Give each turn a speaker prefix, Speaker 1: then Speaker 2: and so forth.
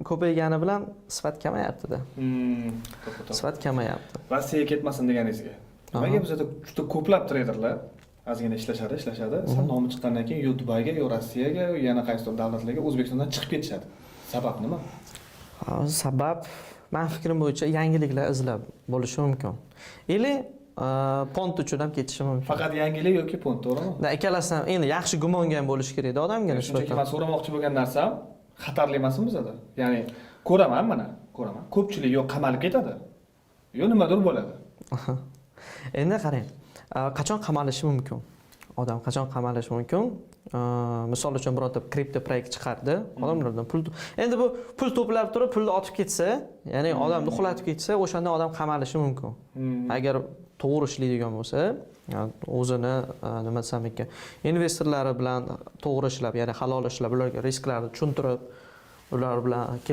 Speaker 1: ko'paygani bilan sifat kamayapti-da. Sifat kamayapti.
Speaker 2: Rossiyaga ketmasin deganingizga. Nimaga bizda juda ko'plab treyderlar ozgina ishlashadi. Sal nomi chiqqandan keyin yo Dubayga, yo Rossiyaga, yana qaysidir davlatlarga O'zbekistondan chiqib ketishadi. Sabab nima?
Speaker 1: Sabab men fikrim bo'yicha yangiliklar izlab bo'lishi mumkin. Ili pont uchun ham ketishi mumkin.
Speaker 2: Faqat yangilik yoki pont, to'g'rimi?
Speaker 1: Ikkalasidan endi yaxshi gumonga ham bo'lishi kerak-da odamga
Speaker 2: Shunchaki men so'ramoqchi bo'lgan narsam xatarli emasmi bizda? Ya'ni ko'raman. Ko'pchilik yo qamalib ketadi, yo nimadir bo'ladi.
Speaker 1: Endi qarang, qachon qamalishi mumkin? Odam qachon qamalishi mumkin? Misol uchun birorta kripto proyekt chiqardi, odamlardan pul. Endi bu pul to'plab turib, pulni otib ketsa, ya'ni odamni uxlatib ketsa, o'shanda odam qamalishi mumkin. Agar to'g'ri ishlaydigan bo'lsa, o'zini nima desam ekan, investorlari bilan to'g'ri ishlab, ya'ni halol ishlab, ularga risklarni tushuntirib, ular bilan